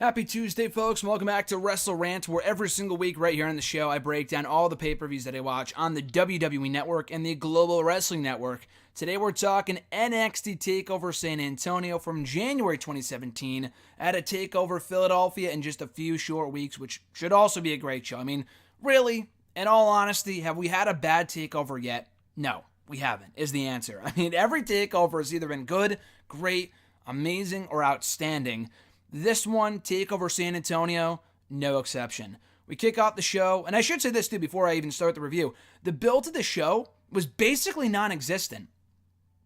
Happy Tuesday, folks, and welcome back to WrestleRant, where every single week right here on the show I break down all the pay-per-views that I watch on the WWE Network and the Global Wrestling Network. Today we're talking NXT TakeOver San Antonio from January 2017 at a TakeOver Philadelphia in just a few short weeks, which should also be a great show. I mean, really, in all honesty, have we had a bad TakeOver yet? No, we haven't, is the answer. I mean, every TakeOver has either been good, great, amazing, or outstanding. This one, TakeOver San Antonio, no exception. We kick off the show, and I should say this too before I even start the review. The build to the show was basically non-existent.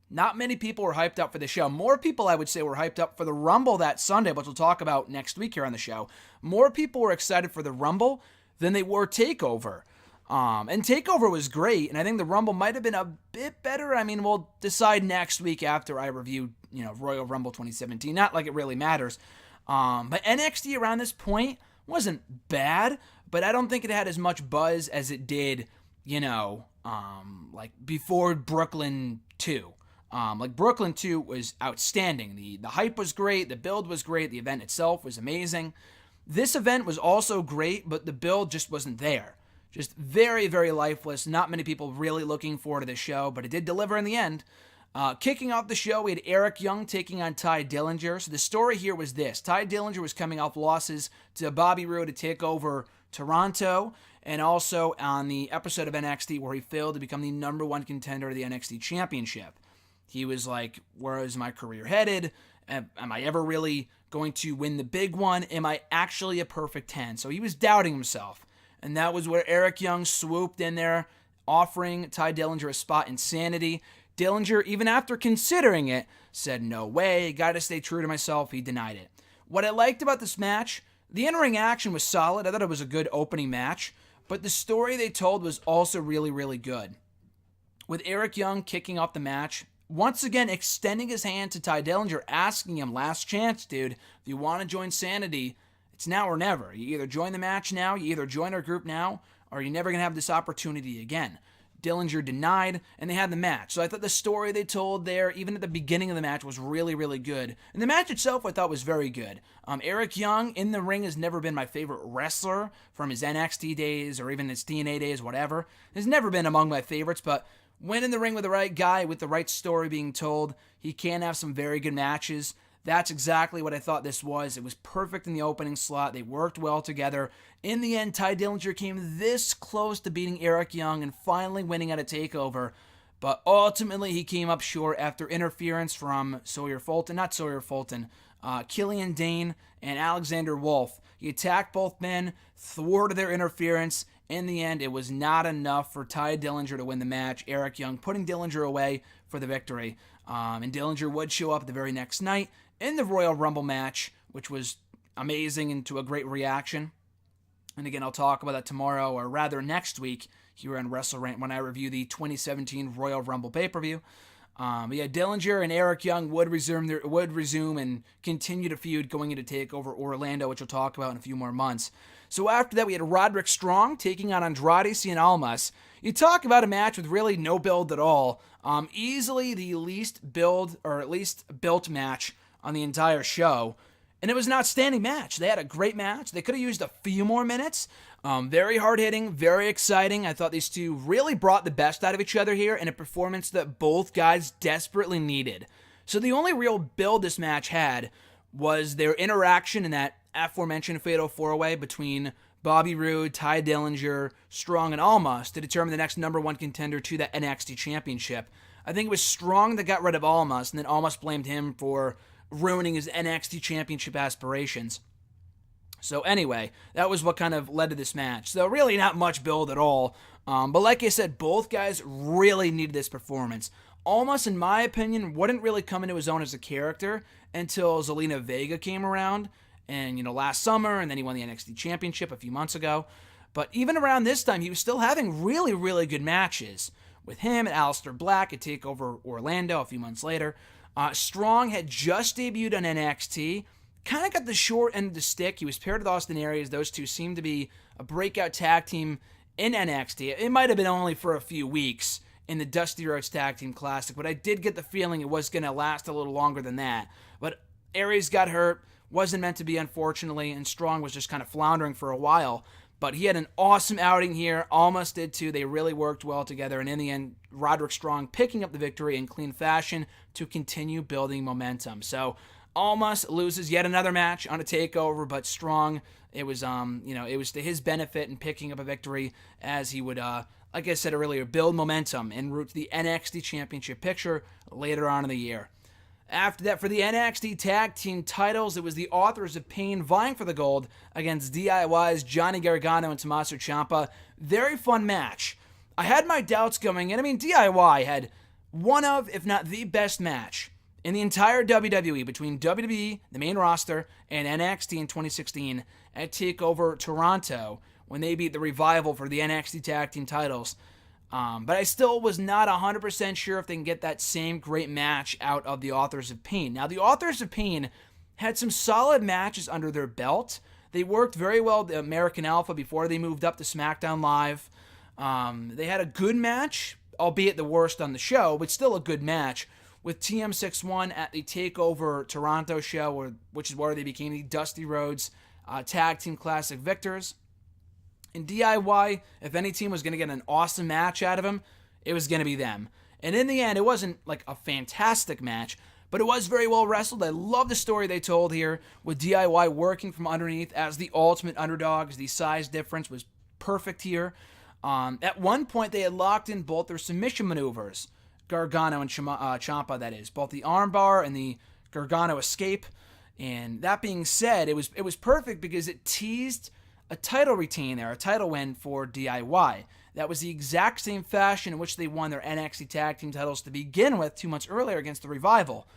Not many people were hyped up for the show. More people, I would say, were hyped up for the Rumble that Sunday, which we'll talk about next week here on the show. More people were excited for the Rumble than they were TakeOver. And TakeOver was great, and I think the Rumble might have been a bit better. I mean, we'll decide next week after I review, Royal Rumble 2017. Not like it really matters. But NXT around this point wasn't bad, but I don't think it had as much buzz as it did, like before Brooklyn 2. Like Brooklyn 2 was outstanding. The hype was great, the build was great, the event itself was amazing. This event was also great, but the build just wasn't there. Just very, very lifeless. Not many people really looking forward to the show, but it did deliver in the end. Kicking off the show, we had Eric Young taking on Ty Dillinger. So the story here was this. Ty Dillinger was coming off losses to Bobby Roode to take over Toronto, and also on the episode of NXT where he failed to become the number one contender to the NXT Championship. He was like, where is my career headed? Am I ever really going to win the big one? Am I actually a perfect 10? So he was doubting himself. And that was where Eric Young swooped in there, offering Ty Dillinger a spot in Sanity. Dillinger, even after considering it, said, no way, gotta stay true to myself. He denied it. What I liked about this match, the in-ring action was solid. I thought it was a good opening match, but the story they told was also really, really good. With Eric Young kicking off the match, once again extending his hand to Ty Dillinger, asking him, last chance, dude, if you want to join Sanity, it's now or never. You either join the match now, you either join our group now, or you're never going to have this opportunity again. Dillinger denied, and they had the match. So I thought the story they told there, even at the beginning of the match, was really, really good. And the match itself, I thought, was very good. Eric Young in the ring has never been my favorite wrestler from his NXT days or even his TNA days, whatever. Has never been among my favorites, but when in the ring with the right guy, with the right story being told, he can have some very good matches. That's exactly what I thought this was. It was perfect in the opening slot. They worked well together. In the end, Ty Dillinger came this close to beating Eric Young and finally winning at a TakeOver. But ultimately, he came up short after interference from Killian Dane and Alexander Wolf. He attacked both men, thwarted their interference. In the end, it was not enough for Ty Dillinger to win the match. Eric Young putting Dillinger away for the victory. And Dillinger would show up the very next night in the Royal Rumble match, which was amazing and to a great reaction. And again, I'll talk about that tomorrow, or rather next week, here on WrestleRant when I review the 2017 Royal Rumble pay-per-view. Dillinger and Eric Young would resume and continue to feud going into TakeOver Orlando, which we'll talk about in a few more months. So after that, we had Roderick Strong taking on Andrade Cien Almas. You talk about a match with really no build at all. Easily the least build, or at least built match on the entire show. And it was an outstanding match. They had a great match. They could have used a few more minutes. Very hard-hitting, very exciting. I thought these two really brought the best out of each other here in a performance that both guys desperately needed. So the only real build this match had was their interaction in that aforementioned Fatal 4-Way between Bobby Roode, Ty Dillinger, Strong, and Almas to determine the next number one contender to that NXT Championship. I think it was Strong that got rid of Almas, and then Almas blamed him for ruining his NXT Championship aspirations. So anyway, that was what kind of led to this match. So really not much build at all. But like I said, both guys really needed this performance. Almas, in my opinion, wouldn't really come into his own as a character until Zelina Vega came around. And, last summer, and then he won the NXT Championship a few months ago. But even around this time, he was still having really, really good matches. With him and Aleister Black at TakeOver Orlando a few months later. Strong had just debuted on NXT. Kind of got the short end of the stick. He was paired with Austin Aries. Those two seemed to be a breakout tag team in NXT. It might have been only for a few weeks in the Dusty Rhodes Tag Team Classic, but I did get the feeling it was going to last a little longer than that. But Aries got hurt, Wasn't meant to be, unfortunately, and Strong was just kind of floundering for a while. But he had an awesome outing here. Almost did too. They really worked well together. And in the end, Roderick Strong picking up the victory in clean fashion to continue building momentum. So Almost loses yet another match on a takeover, but Strong, it was to his benefit in picking up a victory as he would, like I said earlier, build momentum en route to the NXT Championship picture later on in the year. After that, for the NXT Tag Team titles, it was the Authors of Pain vying for the gold against DIY's Johnny Gargano and Tommaso Ciampa. Very fun match. I had my doubts going in. I mean, DIY had one of, if not the best match in the entire WWE between WWE, the main roster, and NXT in 2016 at TakeOver Toronto when they beat the Revival for the NXT Tag Team titles. But I still was not 100% sure if they can get that same great match out of the Authors of Pain. Now, the Authors of Pain had some solid matches under their belt. They worked very well with the American Alpha before they moved up to SmackDown Live. They had a good match, albeit the worst on the show, but still a good match, with TM61 at the TakeOver Toronto show, which is where they became the Dusty Rhodes Tag Team Classic victors. In DIY, if any team was going to get an awesome match out of them, it was going to be them. And in the end, it wasn't like a fantastic match, but it was very well wrestled. I love the story they told here with DIY working from underneath as the ultimate underdogs. The size difference was perfect here. At one point, they had locked in both their submission maneuvers, Gargano and Ciampa, that is, both the armbar and the Gargano escape. And that being said, it was perfect because it teased a title retain there, a title win for DIY. That was the exact same fashion in which they won their NXT Tag Team titles to begin with 2 months earlier against the Revival.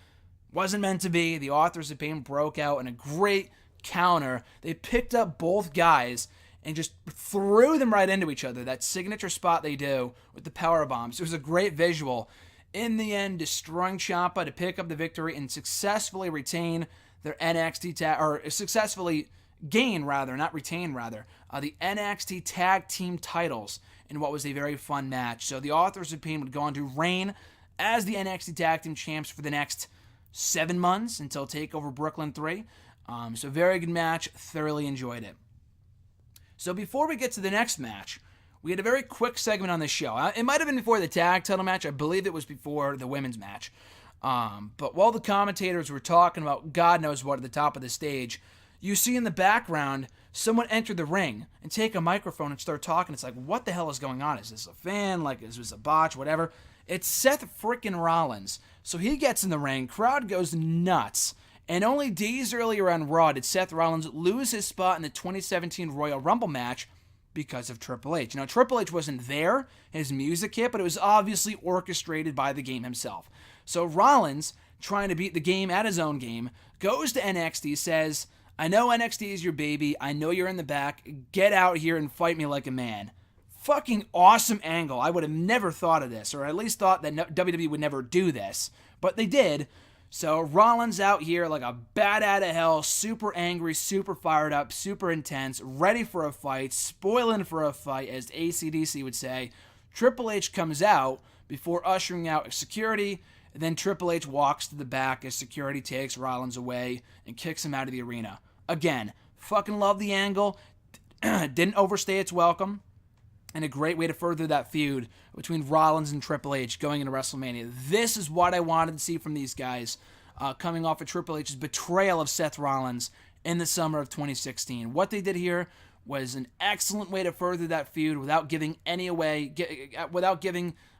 Wasn't meant to be. The Authors of Pain broke out in a great counter. They picked up both guys and just threw them right into each other. That signature spot they do with the power bombs. It was a great visual. In the end, destroying Ciampa to pick up the victory and successfully retain their successfully gain, rather, not retain, rather, the NXT Tag Team titles in what was a very fun match. So the Authors of Pain would go on to reign as the NXT Tag Team champs for the next 7 months until TakeOver Brooklyn 3. So very good match. Thoroughly enjoyed it. So before we get to the next match, we had a very quick segment on this show. It might have been before the tag title match. I believe it was before the women's match. But while the commentators were talking about God knows what at the top of the stage, you see in the background someone enter the ring and take a microphone and start talking. It's like, what the hell is going on? Is this a fan? Like, is this a botch? Whatever. It's Seth frickin' Rollins. So he gets in the ring. Crowd goes nuts. And only days earlier on Raw did Seth Rollins lose his spot in the 2017 Royal Rumble match because of Triple H. Now, Triple H wasn't there, his music hit, but it was obviously orchestrated by the game himself. So Rollins, trying to beat the game at his own game, goes to NXT, says, I know NXT is your baby. I know you're in the back. Get out here and fight me like a man. Fucking awesome angle. I would have never thought of this, or at least thought that WWE would never do this. But they did. So Rollins out here like a bat out of hell, super angry, super fired up, super intense, ready for a fight, spoiling for a fight, as AC/DC would say. Triple H comes out before ushering out security. Then Triple H walks to the back as security takes Rollins away and kicks him out of the arena. Again, fucking love the angle. Didn't overstay its welcome. And a great way to further that feud between Rollins and Triple H going into WrestleMania. This is what I wanted to see from these guys coming off of Triple H's betrayal of Seth Rollins in the summer of 2016. What they did here was an excellent way to further that feud without giving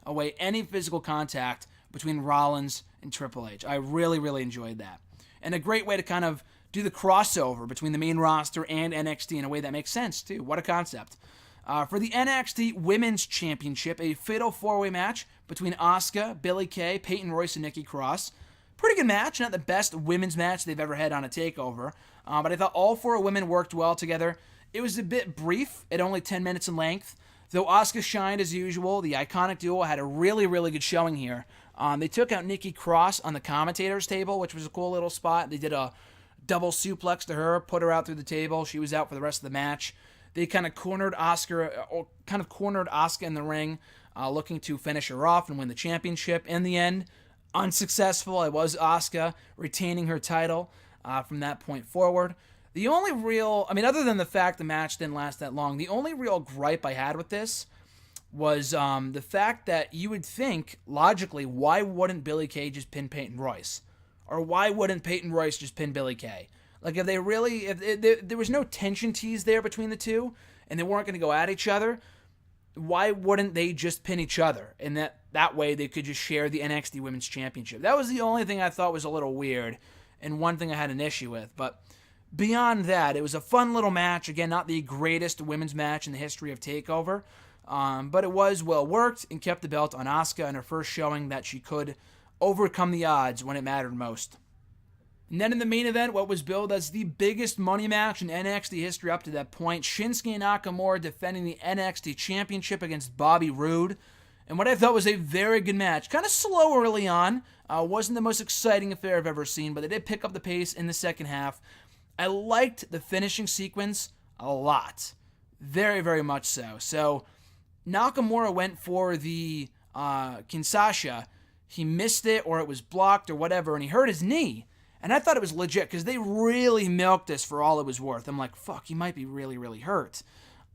away any physical contact between Rollins and Triple H. I really, really enjoyed that. And a great way to kind of do the crossover between the main roster and NXT in a way that makes sense, too. What a concept. For the NXT Women's Championship, a fatal four-way match between Asuka, Billie Kay, Peyton Royce, and Nikki Cross. Pretty good match, not the best women's match they've ever had on a TakeOver, but I thought all four women worked well together. It was a bit brief, at only 10 minutes in length, though Asuka shined as usual. The iconic duo had a really, really good showing here. They took out Nikki Cross on the commentator's table, which was a cool little spot. They did a double suplex to her, put her out through the table. She was out for the rest of the match. They kind of cornered Asuka in the ring, looking to finish her off and win the championship. In the end, unsuccessful. It was Asuka retaining her title. from that point forward. The only real, other than the fact the match didn't last that long, the only real gripe I had with this was the fact that you would think, logically, why wouldn't Billie Kay just pin Peyton Royce? Or why wouldn't Peyton Royce just pin Billie Kay? Like, if there was no tension tease there between the two, and they weren't going to go at each other, why wouldn't they just pin each other? And that way they could just share the NXT Women's Championship. That was the only thing I thought was a little weird, and one thing I had an issue with. But beyond that, it was a fun little match. Again, not the greatest women's match in the history of TakeOver, but it was well worked and kept the belt on Asuka in her first showing that she could overcome the odds when it mattered most. And then in the main event, what was billed as the biggest money match in NXT history up to that point, Shinsuke Nakamura defending the NXT Championship against Bobby Roode. And what I thought was a very good match. Kind of slow early on. Wasn't the most exciting affair I've ever seen, but they did pick up the pace in the second half. I liked the finishing sequence a lot. Very, very much so. So Nakamura went for the Kinshasa. He missed it, or it was blocked, or whatever, and he hurt his knee. And I thought it was legit, because they really milked this for all it was worth. I'm like, fuck, he might be really, really hurt.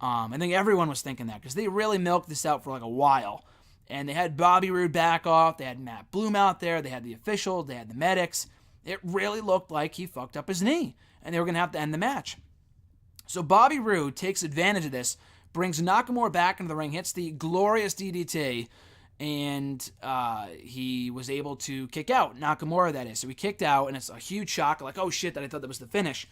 I think everyone was thinking that, because they really milked this out for like a while. And they had Bobby Roode back off, they had Matt Bloom out there, they had the officials, they had the medics. It really looked like he fucked up his knee, and they were going to have to end the match. So Bobby Roode takes advantage of this, brings Nakamura back into the ring, hits the glorious DDT, and he was able to kick out. Nakamura, that is. So he kicked out, and it's a huge shock, like, oh shit, that I thought that was the finish.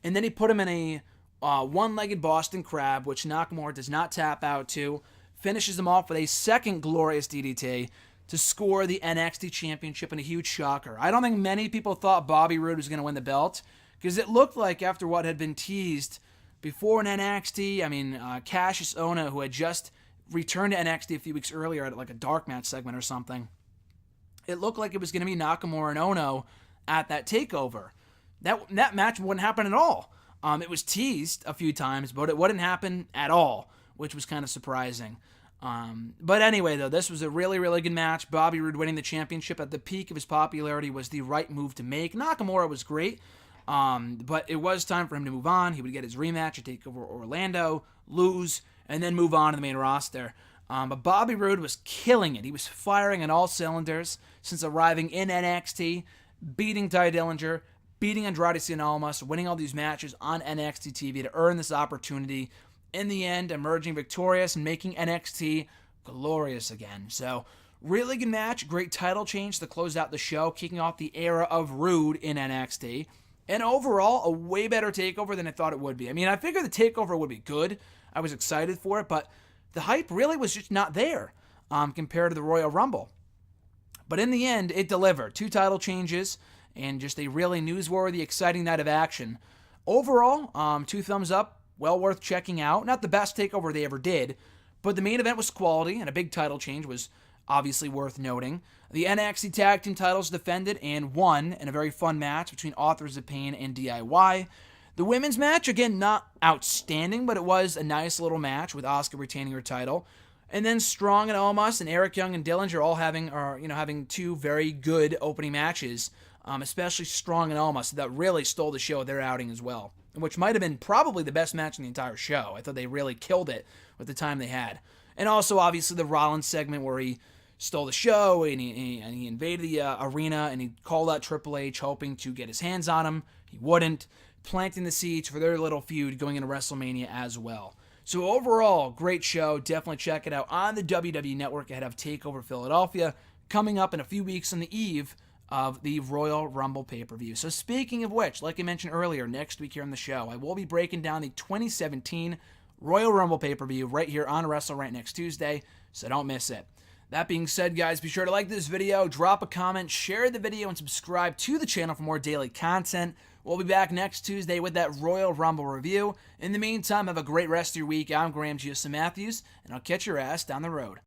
And then he put him in a one-legged Boston Crab, which Nakamura does not tap out to, finishes him off with a second glorious DDT to score the NXT Championship in a huge shocker. I don't think many people thought Bobby Roode was going to win the belt, because it looked like after what had been teased before in NXT, Cassius Ohno, who had just returned to NXT a few weeks earlier at like a dark match segment or something, it looked like it was going to be Nakamura and Ohno at that TakeOver. That match wouldn't happen at all. It was teased a few times, but it wouldn't happen at all, which was kind of surprising. But anyway, though, this was a really, really good match. Bobby Roode winning the championship at the peak of his popularity was the right move to make. Nakamura was great, but it was time for him to move on. He would get his rematch at TakeOver Orlando, lose, and then move on to the main roster. But Bobby Roode was killing it. He was firing on all cylinders since arriving in NXT, beating Tye Dillinger, beating Andrade Cien Almas, winning all these matches on NXT TV to earn this opportunity. In the end, emerging victorious and making NXT glorious again. So, really good match, great title change to close out the show, kicking off the era of Roode in NXT. And overall, a way better TakeOver than I thought it would be. I figured the TakeOver would be good. I was excited for it, but the hype really was just not there compared to the Royal Rumble. But in the end, it delivered. 2 title changes and just a really newsworthy, exciting night of action. Overall, 2 thumbs up. Well worth checking out. Not the best TakeOver they ever did, but the main event was quality, and a big title change was obviously worth noting. The NXT Tag Team titles defended and won in a very fun match between Authors of Pain and DIY. The women's match, again, not outstanding, but it was a nice little match with Asuka retaining her title. And then Strong and Almas and Eric Young and Dillinger all having 2 very good opening matches, especially Strong and Almas, that really stole the show with their outing as well, which might have been probably the best match in the entire show. I thought they really killed it with the time they had. And also, obviously, the Rollins segment where he stole the show and he invaded the arena and he called out Triple H hoping to get his hands on him. He wouldn't, planting the seeds for their little feud going into WrestleMania as well. So overall, great show. Definitely check it out on the WWE Network ahead of TakeOver Philadelphia, coming up in a few weeks on the eve of the Royal Rumble pay-per-view. So speaking of which, like I mentioned earlier, next week here on the show, I will be breaking down the 2017 Royal Rumble pay-per-view right here on WrestleRant next Tuesday, so don't miss it. That being said, guys, be sure to like this video, drop a comment, share the video, and subscribe to the channel for more daily content. We'll be back next Tuesday with that Royal Rumble review. In the meantime, have a great rest of your week. I'm Graham Giuseppe Matthews, and I'll catch your ass down the road.